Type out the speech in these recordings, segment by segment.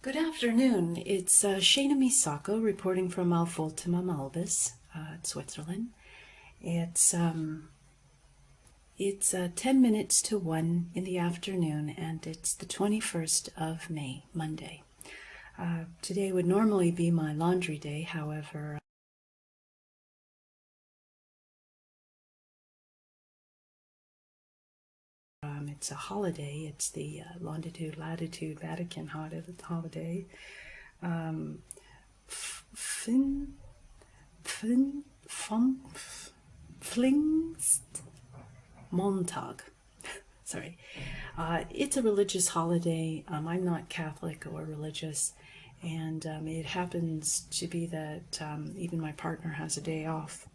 Good afternoon. It's Shana Misako reporting from Ultima Malbis, Switzerland. It's 10 minutes to 1 in the afternoon, and it's the 21st of May, Monday. Today would normally be my laundry day, however, it's a holiday. It's the longitude, latitude, Vatican holiday. Pfingstsonntag. Sorry. It's a religious holiday. I'm not Catholic or religious, and it happens to be that even my partner has a day off.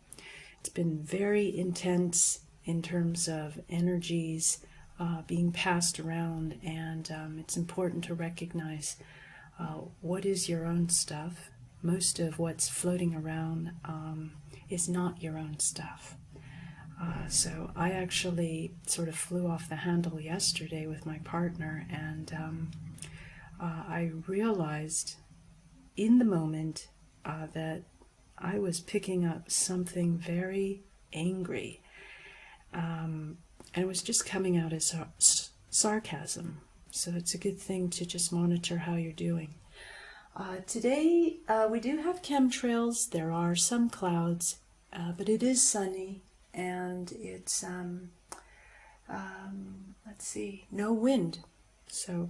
It's been very intense in terms of energies being passed around, and it's important to recognize what is your own stuff. Most of what's floating around is not your own stuff. So I actually sort of flew off the handle yesterday with my partner, and I realized in the moment that I was picking up something very angry. And it was just coming out as sarcasm. So it's a good thing to just monitor how you're doing. Today we do have chemtrails. There are some clouds, but it is sunny, and it's, let's see, no wind. So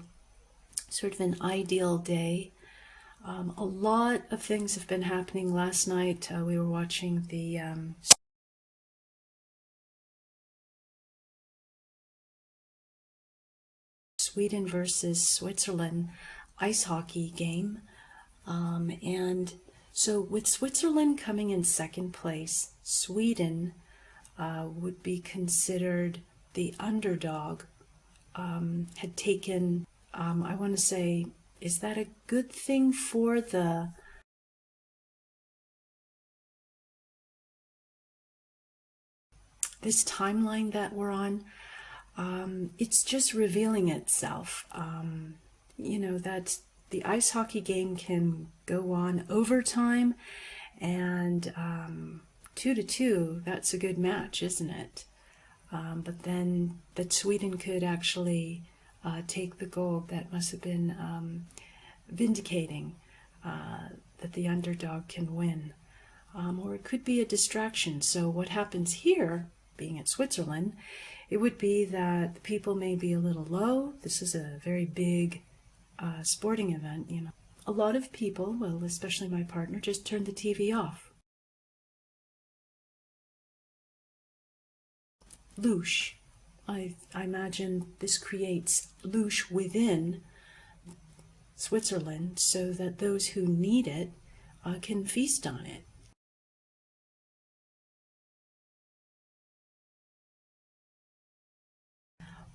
sort of an ideal day. A lot of things have been happening. Last night we were watching the Sweden versus Switzerland ice hockey game, and so with Switzerland coming in second place, Sweden would be considered the underdog. Had taken, I want to say, is that a good thing for this timeline that we're on? It's just revealing itself. You know, that the ice hockey game can go on overtime, and 2-2, that's a good match, isn't it? But then that Sweden could actually take the gold. That must have been vindicating that the underdog can win. Or it could be a distraction. So what happens here, being at Switzerland, it would be that the people may be a little low. This is a very big sporting event, you know. A lot of people, well, especially my partner, just turned the TV off. Loosh. I imagine this creates loosh within Switzerland so that those who need it can feast on it.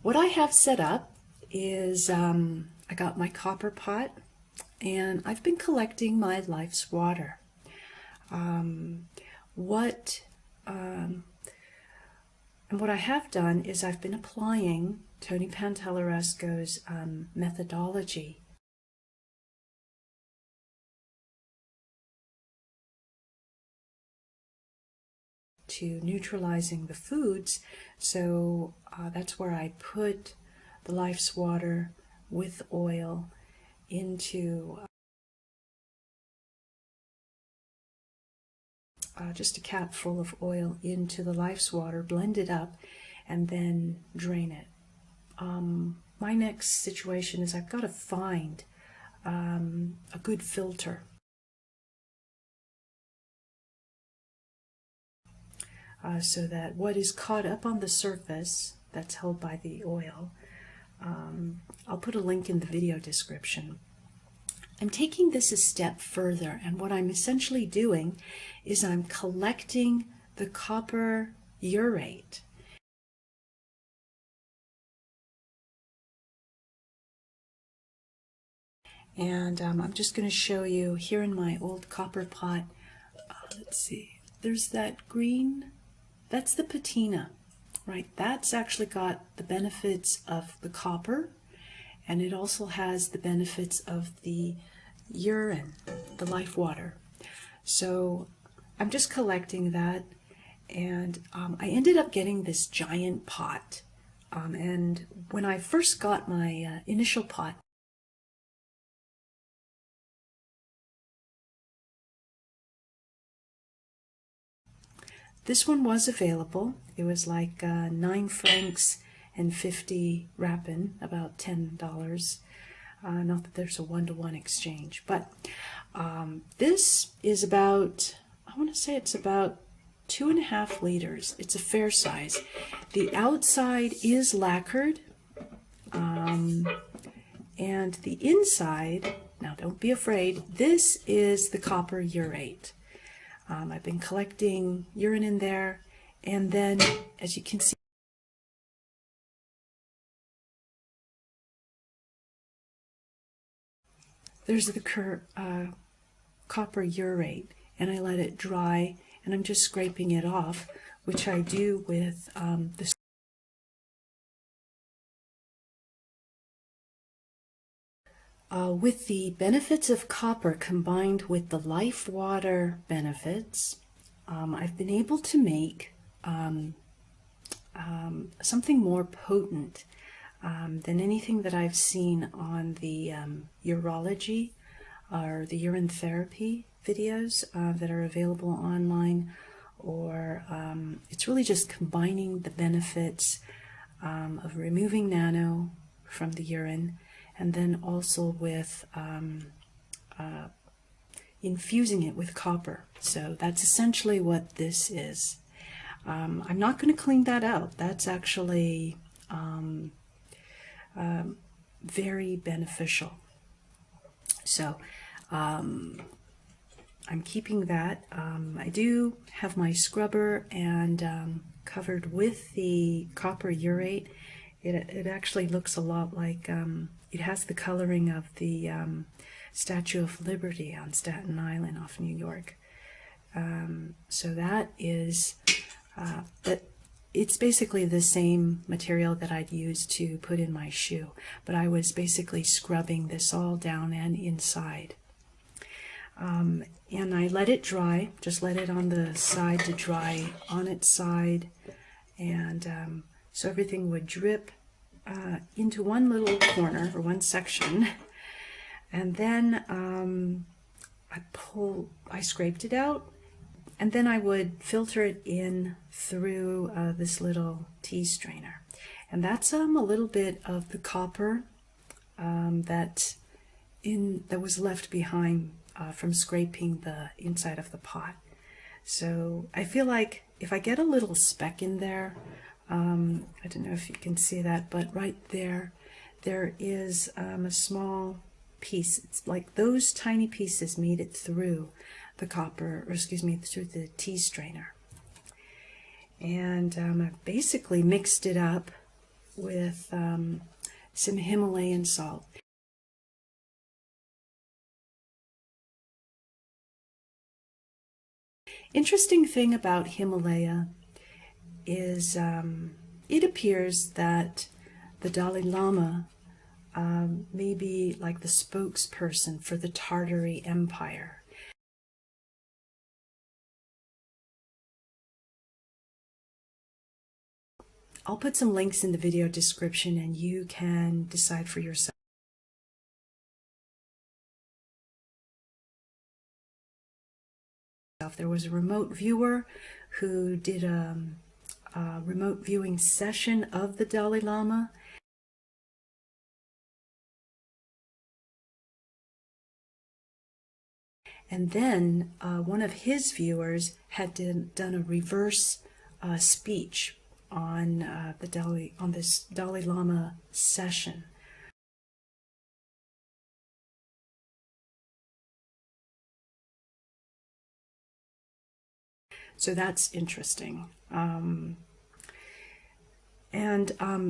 What I have set up is I got my copper pot, and I've been collecting my life's water. And what I have done is I've been applying Tony Pantelleresco's methodology. To neutralizing the foods, so that's where I put the life's water with oil into just a cap full of oil into the life's water, blend it up, and then drain it. My next situation is I've got to find a good filter. So that what is caught up on the surface, that's held by the oil, I'll put a link in the video description. I'm taking this a step further, and what I'm essentially doing is I'm collecting the copper urate. And I'm just going to show you here in my old copper pot. Let's see, there's that green. That's the patina, right? That's actually got the benefits of the copper, and it also has the benefits of the urine, the life water. So I'm just collecting that, and I ended up getting this giant pot. And when I first got my initial pot, this one was available. It was like 9 francs and 50 rappen, about $10. Not that there's a one-to-one exchange, but this is about, I want to say it's about 2.5 liters. It's a fair size. The outside is lacquered, and the inside, now don't be afraid, this is the copper urate. I've been collecting urine in there, and then, as you can see, there's the copper urate, and I let it dry, and I'm just scraping it off, which I do with the with the benefits of copper combined with the life water benefits, I've been able to make something more potent than anything that I've seen on the urology or the urine therapy videos that are available online, or it's really just combining the benefits of removing nano from the urine, and then also with infusing it with copper. So that's essentially what this is. I'm not going to clean that out. That's actually very beneficial. So I'm keeping that. I do have my scrubber and covered with the copper urate. It actually looks a lot like, it has the coloring of the Statue of Liberty on Staten Island off New York. So that is, it's basically the same material that I'd use to put in my shoe, but I was basically scrubbing this all down and inside. And I let it dry, just let it on the side to dry on its side, and so everything would drip into one little corner or one section, and then I scraped it out, and then I would filter it in through this little tea strainer, and that's a little bit of the copper that was left behind from scraping the inside of the pot. So I feel like if I get a little speck in there, I don't know if you can see that, but right there is a small piece. It's like those tiny pieces made it through the copper, or excuse me, through the tea strainer. And I basically mixed it up with some Himalayan salt. Interesting thing about Himalaya is it appears that the Dalai Lama may be like the spokesperson for the Tartary Empire. I'll put some links in the video description and you can decide for yourself. There was a remote viewer who did a remote viewing session of the Dalai Lama. And then one of his viewers had done a reverse speech on this Dalai Lama session. So that's interesting.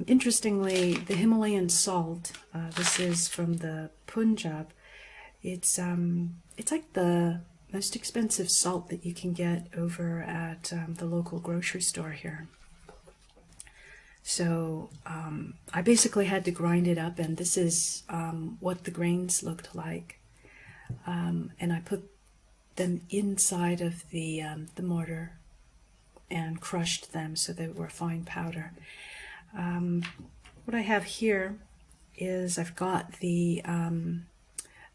Interestingly, the Himalayan salt, this is from the Punjab, it's like the most expensive salt that you can get over at the local grocery store here. So I basically had to grind it up, and this is what the grains looked like. And I put them inside of the mortar and crushed them so they were fine powder. What I have here is I've got the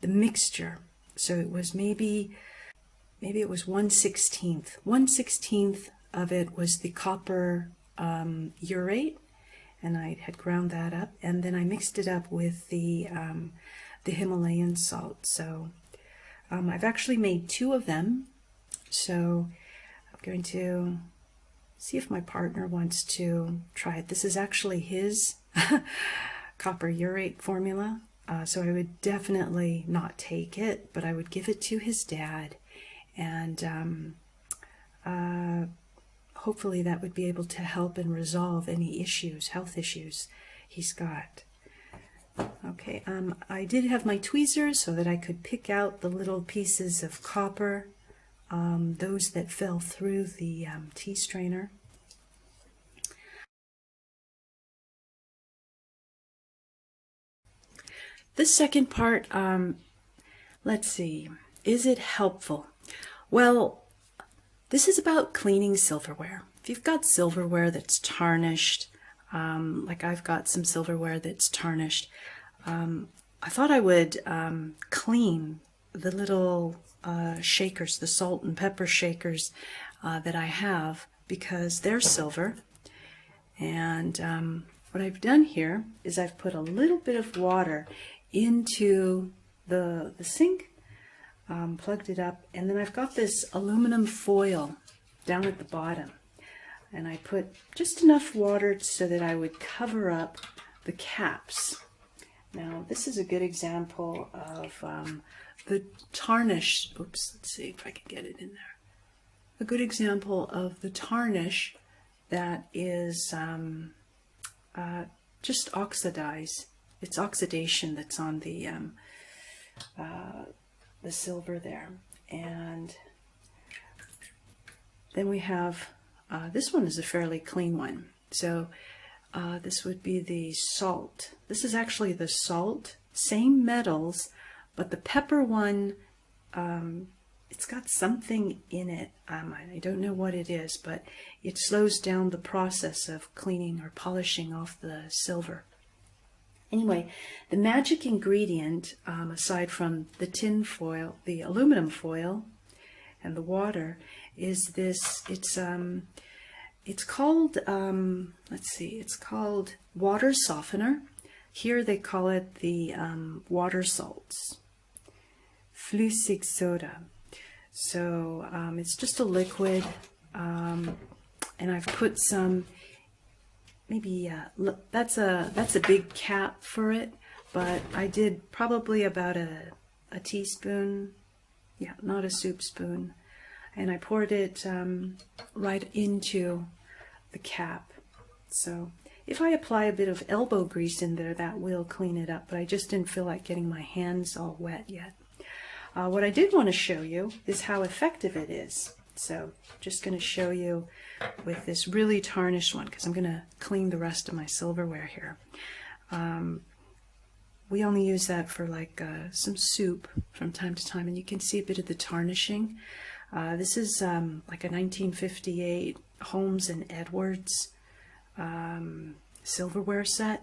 mixture. So it was maybe it was 1/16. 1/16 of it was the copper urate, and I had ground that up, and then I mixed it up with the Himalayan salt. So I've actually made 2 of them. So I'm going to see if my partner wants to try it. This is actually his copper urate formula. So I would definitely not take it, but I would give it to his dad, and hopefully that would be able to help and resolve any issues, health issues he's got. Okay, I did have my tweezers so that I could pick out the little pieces of copper, those that fell through the tea strainer. The second part, let's see, is it helpful? Well, this is about cleaning silverware. If you've got silverware that's tarnished, like I've got some silverware that's tarnished, I thought I would clean the little shakers, the salt and pepper shakers that I have, because they're silver. And what I've done here is I've put a little bit of water into the sink, plugged it up, and then I've got this aluminum foil down at the bottom, and I put just enough water so that I would cover up the caps. Now this is a good example of the tarnish. Oops, let's see if I can get it in there. A good example of the tarnish that is just oxidized. It's oxidation that's on the silver there. And then we have, this one is a fairly clean one. So this would be the salt. This is actually the salt, same metals, but the pepper one, it's got something in it. I don't know what it is, but it slows down the process of cleaning or polishing off the silver. Anyway, the magic ingredient, aside from the tin foil, the aluminum foil, and the water, is this. It's called, let's see, it's called water softener. Here they call it the water salts, flüssig soda. So it's just a liquid, and I've put some. Maybe that's a big cap for it, but I did probably about a teaspoon, yeah, not a soup spoon, and I poured it right into the cap. So if I apply a bit of elbow grease in there, that will clean it up, but I just didn't feel like getting my hands all wet yet. What I did want to show you is how effective it is. So just going to show you with this really tarnished one, because I'm going to clean the rest of my silverware here. We only use that for like some soup from time to time, and you can see a bit of the tarnishing. This is like a 1958 Holmes and Edwards silverware set.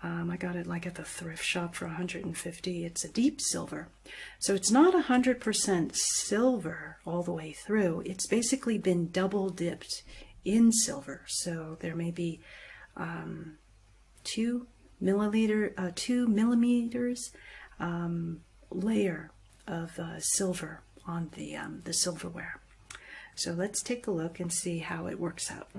I got it like at the thrift shop for $150. It's a deep silver. So it's not 100% silver all the way through. It's basically been double dipped in silver. So there may be 2 millimeters layer of silver on the silverware. So let's take a look and see how it works out.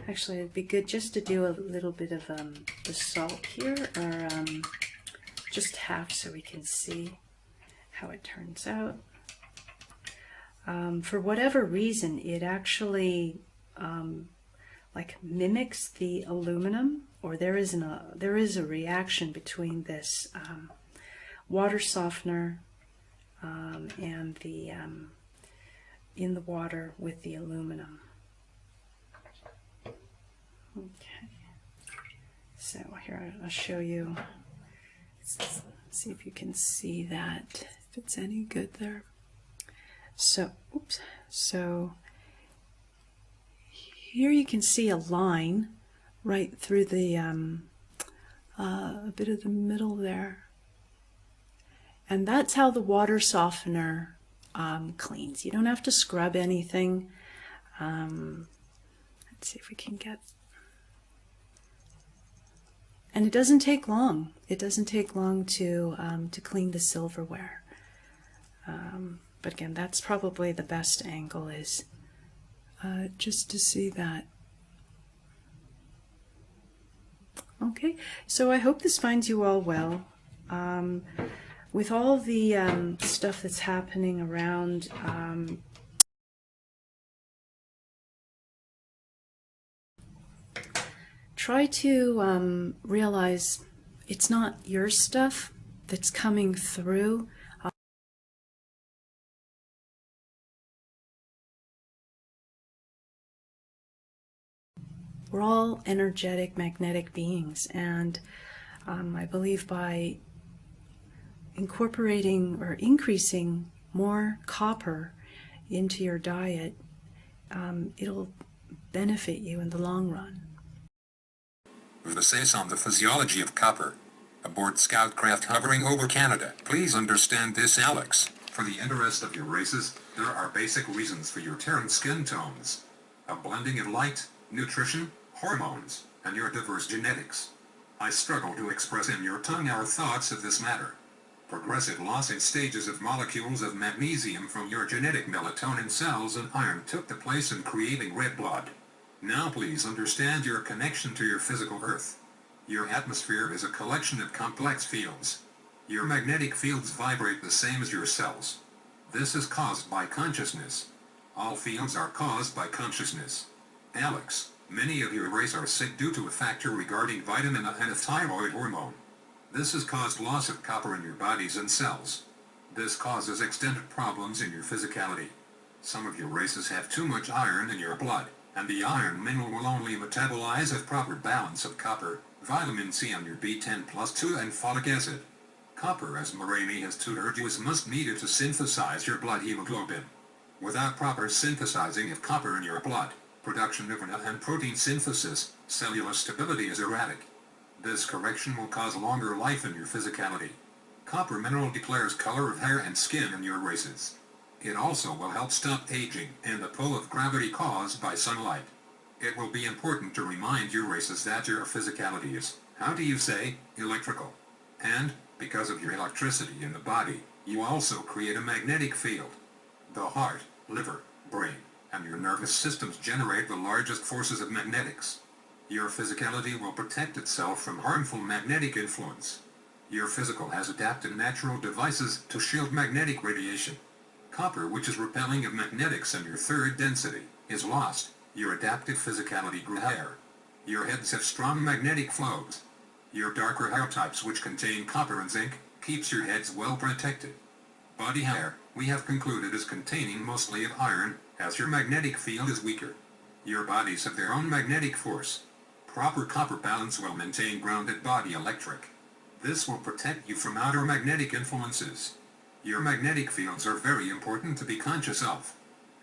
Actually, it'd be good just to do a little bit of the salt here, or just half, so we can see how it turns out. For whatever reason, it actually like mimics the aluminum, or there is a reaction between this water softener and the in the water with the aluminum. Okay, so here I'll show you. Let's see if you can see that, if it's any good there. So, oops. So here you can see a line right through the a bit of the middle there, and that's how the water softener cleans. You don't have to scrub anything. Let's see if we can get. And it doesn't take long. It doesn't take long to clean the silverware. But again, that's probably the best angle, is just to see that. Okay, so I hope this finds you all well. With all the stuff that's happening around, try to realize it's not your stuff that's coming through. We're all energetic, magnetic beings, and I believe by incorporating or increasing more copper into your diet, it'll benefit you in the long run. This on the physiology of copper. Aboard scout craft hovering over Canada. Please understand this, Alex. For the interest of your races, there are basic reasons for your different skin tones. A blending of light, nutrition, hormones, and your diverse genetics. I struggle to express in your tongue our thoughts of this matter. Progressive loss in stages of molecules of magnesium from your genetic melatonin cells and iron took the place in creating red blood. Now please understand your connection to your physical earth. Your atmosphere is a collection of complex fields. Your magnetic fields vibrate the same as your cells. This is caused by consciousness. All fields are caused by consciousness. Alex, many of your race are sick due to a factor regarding vitamin A and a thyroid hormone. This has caused loss of copper in your bodies and cells. This causes extended problems in your physicality. Some of your races have too much iron in your blood, and the iron mineral will only metabolize a proper balance of copper, vitamin C and your B10 plus 2 and folic acid. Copper, as Morani has tutored you, is must needed to synthesize your blood hemoglobin. Without proper synthesizing of copper in your blood, production of and protein synthesis, cellular stability is erratic. This correction will cause longer life in your physicality. Copper mineral declares color of hair and skin in your races. It also will help stop aging and the pull of gravity caused by sunlight. It will be important to remind your races that your physicality is, how do you say, electrical. And, because of your electricity in the body, you also create a magnetic field. The heart, liver, brain, and your nervous systems generate the largest forces of magnetics. Your physicality will protect itself from harmful magnetic influence. Your physical has adapted natural devices to shield magnetic radiation. Copper, which is repelling of magnetics and your third density, is lost. Your adaptive physicality grew higher. Your heads have strong magnetic flows. Your darker hair types, which contain copper and zinc, keeps your heads well protected. Body hair, we have concluded, is containing mostly of iron, as your magnetic field is weaker. Your bodies have their own magnetic force. Proper copper balance will maintain grounded body electric. This will protect you from outer magnetic influences. Your magnetic fields are very important to be conscious of.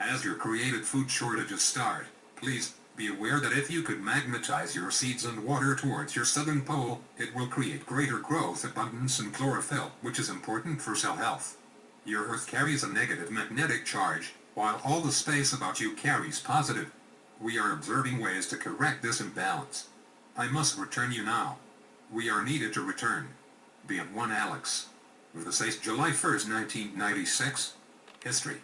As your created food shortages start, please be aware that if you could magnetize your seeds and water towards your southern pole, it will create greater growth, abundance and chlorophyll, which is important for cell health. Your earth carries a negative magnetic charge, while all the space about you carries positive. We are observing ways to correct this imbalance. I must return you now. We are needed to return. Be at one Alex. With the July 1st, 1996. History.